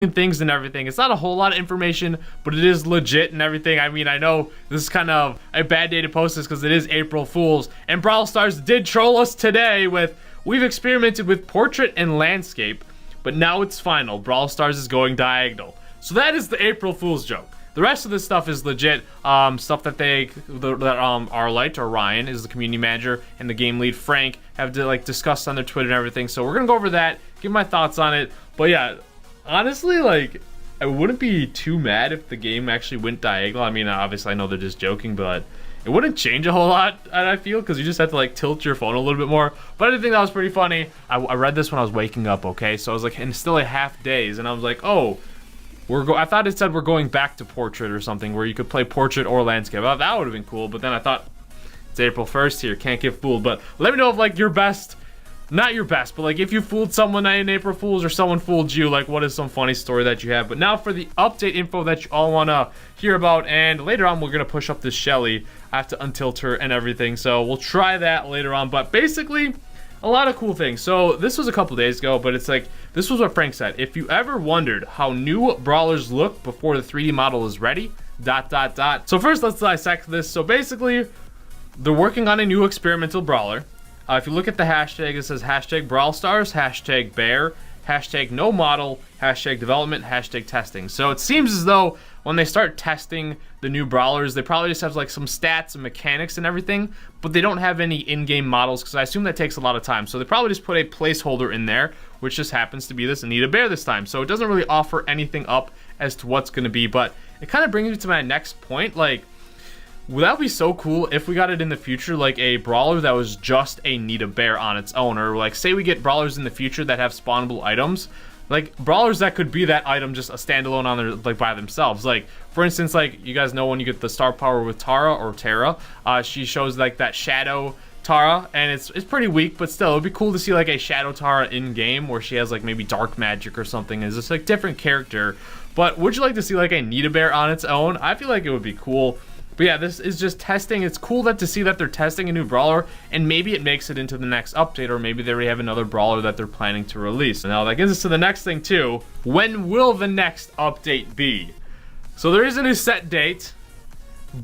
things and everything. It's not a whole lot of information, but it is legit and everything. I mean, I know this is kind of a bad day to post this because it is April Fool's, and Brawl Stars did troll us today with, we've experimented with portrait and landscape, but now it's final. Brawl Stars is going diagonal. So that is the April Fool's joke. The rest of this stuff is legit stuff that Arlight, or Ryan is the community manager, and the game lead Frank have discussed on their Twitter and everything. So we're gonna go over that, give my thoughts on it. But yeah, honestly, like, I wouldn't be too mad if the game actually went diagonal. I mean, obviously I know they're just joking, but it wouldn't change a whole lot, I feel, because you just have to like tilt your phone a little bit more. But I did think that was pretty funny. I read this when I was waking up, okay? So I was like, and still a half days, and I was like, oh, I thought it said we're going back to portrait or something, where you could play portrait or landscape. Well, that would have been cool, but then I thought, it's April 1st here, can't get fooled. But let me know if like your best, not your best, but like if you fooled someone in April Fool's or someone fooled you, like what is some funny story that you have. But now for the update info that you all want to hear about, and later on we're going to push up this Shelly. I have to untilt her and everything, so we'll try that later on. But basically, a lot of cool things. So this was a couple days ago, but it's like, this was what Frank said. If you ever wondered how new brawlers look before the 3D model is ready, ... So first, let's dissect this. So basically, they're working on a new experimental brawler. If you look at the hashtag, it says hashtag Brawl Stars, hashtag Bear, hashtag no model, hashtag development, hashtag testing. So it seems as though when they start testing the new brawlers, they probably just have like some stats and mechanics and everything, but they don't have any in-game models, because I assume that takes a lot of time. So they probably just put a placeholder in there, which just happens to be this Anita Bear this time. So it doesn't really offer anything up as to what's going to be, but it kind of brings me to my next point. Like, would that be so cool if we got it in the future, like a brawler that was just a Nita Bear on its own? Or like, say we get brawlers in the future that have spawnable items, like brawlers that could be that item just a standalone on their, like, by themselves. Like, for instance, like, you guys know when you get the star power with Tara or Tara, she shows like that shadow Tara, and it's pretty weak, but still, it'd be cool to see like a shadow Tara in game where she has like maybe dark magic or something. It's just like different character. But would you like to see like a Nita Bear on its own? I feel like it would be cool. But yeah, this is just testing. It's cool to see that they're testing a new brawler, and maybe it makes it into the next update, or maybe they already have another brawler that they're planning to release. Now that gets us to the next thing too. When will the next update be? So there isn't a set date,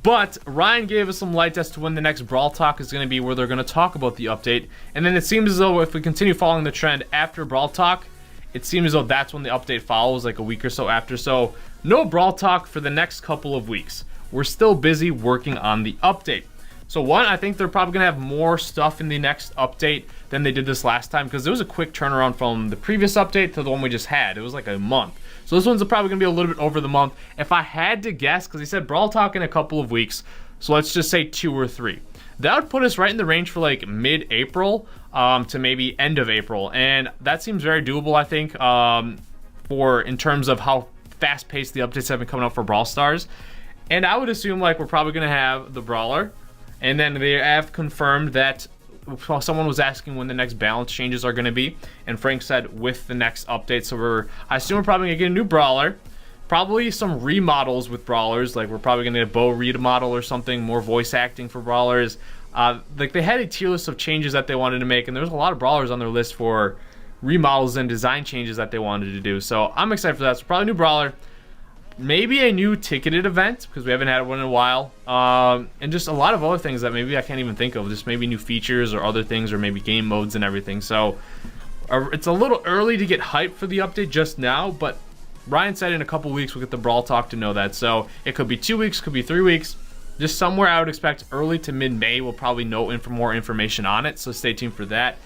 but Ryan gave us some light as to when the next Brawl Talk is going to be, where they're going to talk about the update. And then it seems as though if we continue following the trend after Brawl Talk, it seems as though that's when the update follows, like a week or so after. So no Brawl Talk for the next couple of weeks. We're still busy working on the update. So one, I think they're probably gonna have more stuff in the next update than they did this last time, because there was a quick turnaround from the previous update to the one we just had. It was like a month. So this one's probably gonna be a little bit over the month. If I had to guess, because he said Brawl Talk in a couple of weeks, so let's just say 2 or 3. That would put us right in the range for like mid-April to maybe end of April, and that seems very doable, I think, in terms of how fast-paced the updates have been coming out for Brawl Stars. And I would assume like we're probably going to have the Brawler, and then they have confirmed that someone was asking when the next balance changes are going to be, and Frank said with the next update. So I assume we're probably going to get a new Brawler, probably some remodels with Brawlers, like we're probably going to get a Bo remodel or something, more voice acting for Brawlers. Like they had a tier list of changes that they wanted to make, and there's a lot of Brawlers on their list for remodels and design changes that they wanted to do. So I'm excited for that. So probably new Brawler. Maybe a new ticketed event, because we haven't had one in a while, and just a lot of other things that maybe I can't even think of, just maybe new features or other things, or maybe game modes and everything. So it's a little early to get hyped for the update just now, but Ryan said in a couple weeks we'll get the Brawl Talk to know that. So it could be 2 weeks, could be 3 weeks, just somewhere I would expect early to mid-May. We'll probably know more information on it, so stay tuned for that.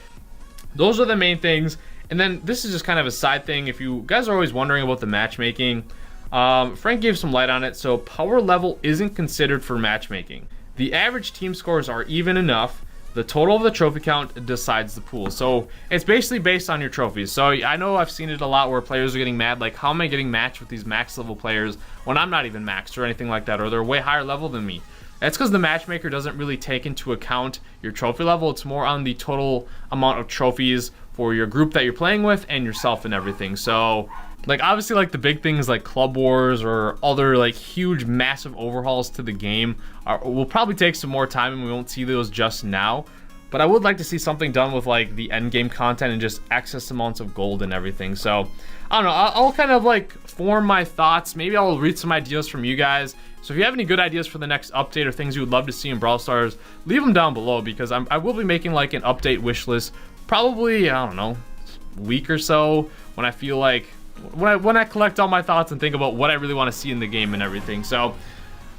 Those are the main things. And then this is just kind of a side thing. If you guys are always wondering about the matchmaking, Frank gave some light on it. So power level isn't considered for matchmaking. The average team scores are even enough. The total of the trophy count decides the pool. So it's basically based on your trophies. So I know I've seen it a lot where players are getting mad, like, how am I getting matched with these max level players when I'm not even maxed or anything like that, or they're way higher level than me? That's because the matchmaker doesn't really take into account your trophy level. It's more on the total amount of trophies for your group that you're playing with and yourself and everything. So like obviously like the big things like Club Wars or other like huge massive overhauls to the game will probably take some more time, and we won't see those just now. but I would like to see something done with like the end game content and just excess amounts of gold and everything. So I don't know, I'll kind of like form my thoughts. Maybe I'll read some ideas from you guys. So if you have any good ideas for the next update or things you would love to see in Brawl Stars, leave them down below, because I will be making like an update wish list probably, I don't know, week or so, when I feel like when I collect all my thoughts and think about what I really want to see in the game and everything. So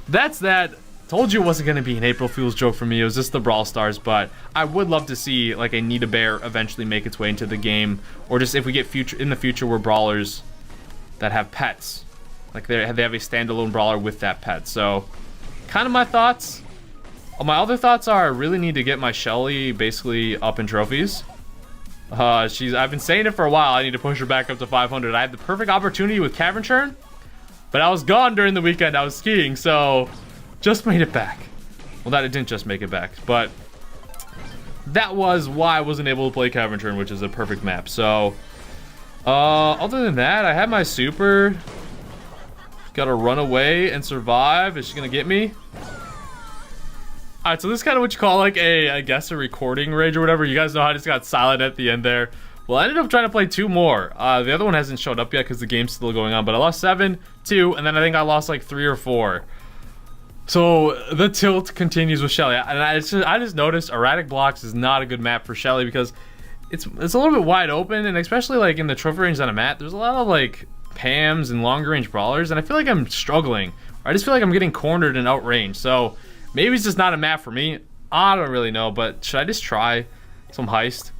that's that. Told you it wasn't going to be an April Fool's joke for me. It was just the Brawl Stars, but I would love to see like a Nita Bear eventually make its way into the game, or just if we get in the future where brawlers that have pets, like they have a standalone brawler with that pet. So kind of my thoughts. My other thoughts are I really need to get my Shelly basically up in trophies. I've been saying it for a while. I need to push her back up to 500. I had the perfect opportunity with Cavern Churn, but I was gone during the weekend. I was skiing, so just made it back. Well, that it didn't just make it back, but that was why I wasn't able to play Cavern Churn, which is a perfect map. So other than that, I had my super. Gotta run away and survive. Is she gonna get me? Alright, so this is kind of what you call like I guess a recording rage or whatever. You guys know how I just got silent at the end there. Well, I ended up trying to play 2 more. The other one hasn't showed up yet because the game's still going on, but I lost 7, 2, and then I think I lost like 3 or 4. So the tilt continues with Shelly, and I just noticed erratic blocks is not a good map for Shelly because it's a little bit wide open, and especially like in the trophy range that I'm at, there's a lot of like Pams and longer range brawlers, and I feel like I'm struggling. I just feel like I'm getting cornered and outranged. So maybe it's just not a map for me. I don't really know, but should I just try some Heist?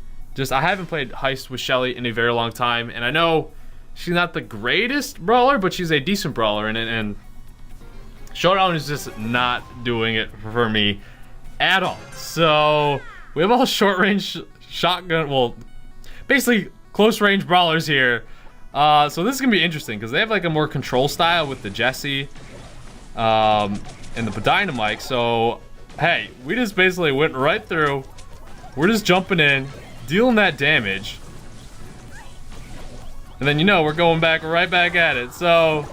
I haven't played Heist with Shelly in a very long time, and I know she's not the greatest brawler, but she's a decent brawler, and Showdown is just not doing it for me at all. So we have all short range shotgun, well, basically close range brawlers here. So this is gonna be interesting because they have like a more control style with the Jessie and the Dynamite. So hey, we just basically went right through. We're just jumping in, dealing that damage, and then we're going back right back at it. So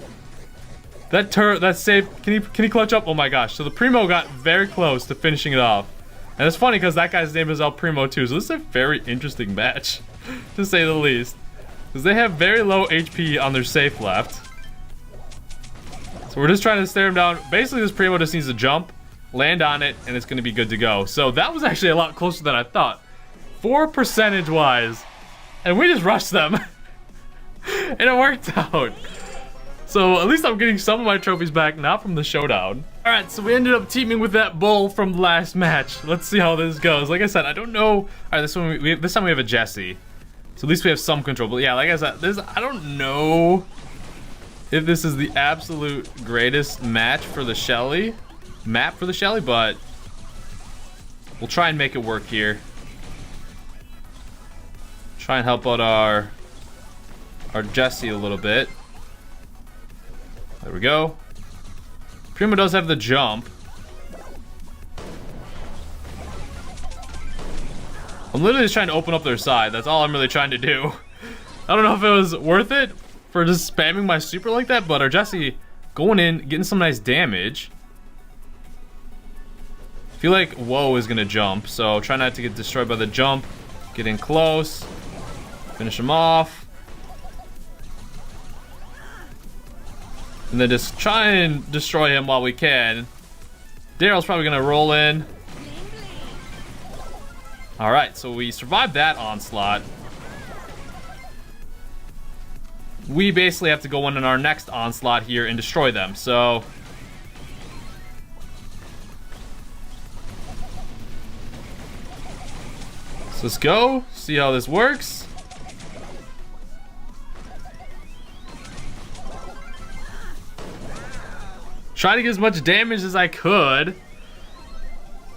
that's safe. Can he clutch up? Oh my gosh! So the Primo got very close to finishing it off, and it's funny because that guy's name is El Primo too. So this is a very interesting match, to say the least, because they have very low HP on their safe left. So we're just trying to stare him down. Basically, this Primo just needs to jump, land on it, and it's going to be good to go. So that was actually a lot closer than I thought, 4 percentage wise, and we just rushed them, and it worked out. So at least I'm getting some of my trophies back, not from the showdown. All right, so we ended up teaming with that bull from the last match. Let's see how this goes. Like I said, I don't know. All right, this time we have a Jessie, so at least we have some control. But yeah, like I said, I don't know if this is the absolute greatest match for the Shelly, but we'll try and make it work here. Try and help out our Jessie a little bit. There we go. Primo does have the jump. I'm literally just trying to open up their side. That's all I'm really trying to do. I don't know if it was worth it for just spamming my super like that, but our Jessie going in, getting some nice damage. I feel like Woe is gonna jump, so try not to get destroyed by the jump. Get in close. Finish him off. And then just try and destroy him while we can. Daryl's probably gonna roll in. Alright, so we survived that onslaught. We basically have to go in our next onslaught here and destroy them, so let's go, see how this works. Try to get as much damage as I could.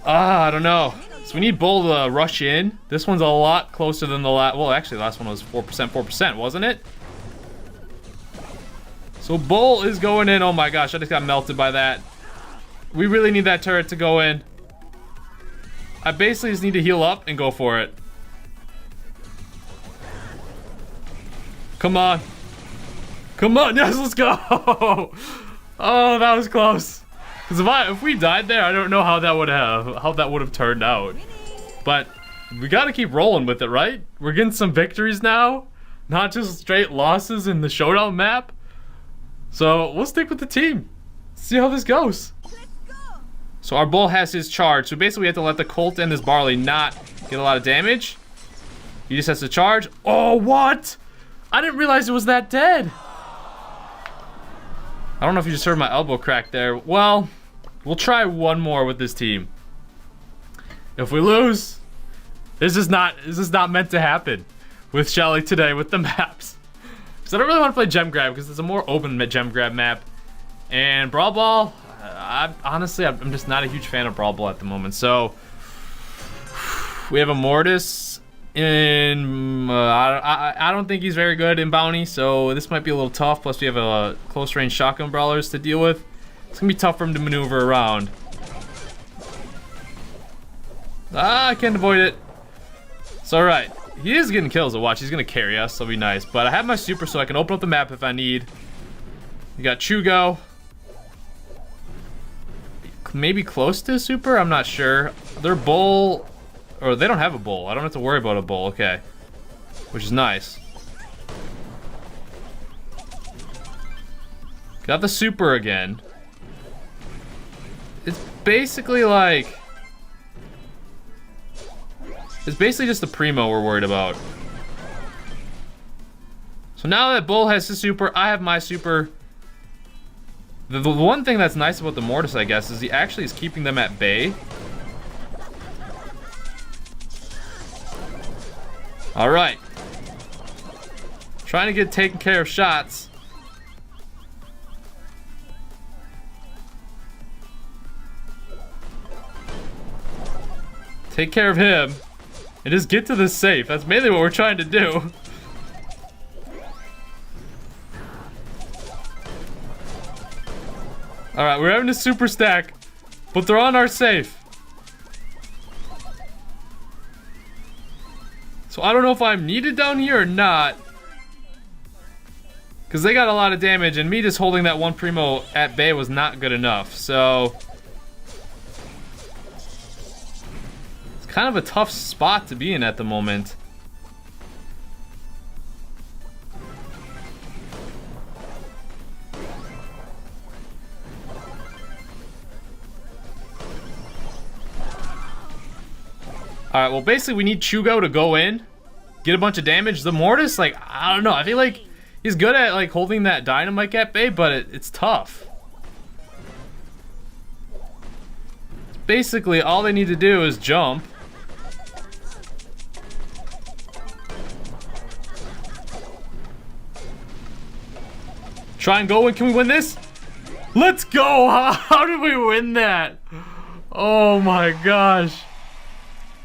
I don't know. So we need Bull to rush in. This one's a lot closer than the last. Well, actually, the last one was 4%, wasn't it? So Bull is going in. Oh my gosh, I just got melted by that. We really need that turret to go in. I basically just need to heal up and go for it. Come on. Come on, yes, let's go. Oh, that was close. Because if we died there, I don't know how that would have turned out. But we gotta keep rolling with it, right? We're getting some victories now, not just straight losses in the showdown map. So we'll stick with the team. See how this goes. So our bull has his charge. So basically we have to let the Colt and this Barley not get a lot of damage. He just has to charge. Oh, what? I didn't realize it was that dead. I don't know if you just heard my elbow crack there. Well, we'll try one more with this team. If we lose, this is not meant to happen with Shelly today with the maps. Because I don't really want to play Gem Grab because it's a more open Gem Grab map. And Brawl Ball, honestly, I'm just not a huge fan of Brawl Ball at the moment. So we have a Mortis in. I don't think he's very good in Bounty, so this might be a little tough. Plus, we have a close range shotgun brawlers to deal with. It's gonna be tough for him to maneuver around. I can't avoid it. It's all right. He is getting kills. Watch, he's gonna carry us. That'll be nice. But I have my super, so I can open up the map if I need. You got Chugo. Maybe close to super. I'm not sure. Their bull. Or they don't have a bull. I don't have to worry about a bull. Okay. Which is nice. Got the super again. It's basically like... It's basically just the Primo we're worried about. So now that Bull has his super, I have my super. The one thing that's nice about the Mortis, I guess, is he actually is keeping them at bay. Alright. Trying to get taken care of shots. Take care of him. And just get to the safe. That's mainly what we're trying to do. Alright, we're having a super stack. But they're on our safe. So I don't know if I'm needed down here or not. Because they got a lot of damage, and me just holding that one Primo at bay was not good enough. So it's kind of a tough spot to be in at the moment. Alright, well basically we need Chugo to go in, get a bunch of damage. The Mortis, like, I don't know, I feel like he's good at like holding that dynamite at bay, but it's tough. Basically all they need to do is jump. Try and go in. Can we win this? Let's go! How did we win that? Oh my gosh.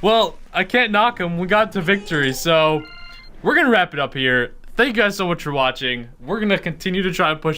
Well, I can't knock him. We got to victory, so we're gonna wrap it up here. Thank you guys so much for watching. We're gonna continue to try and push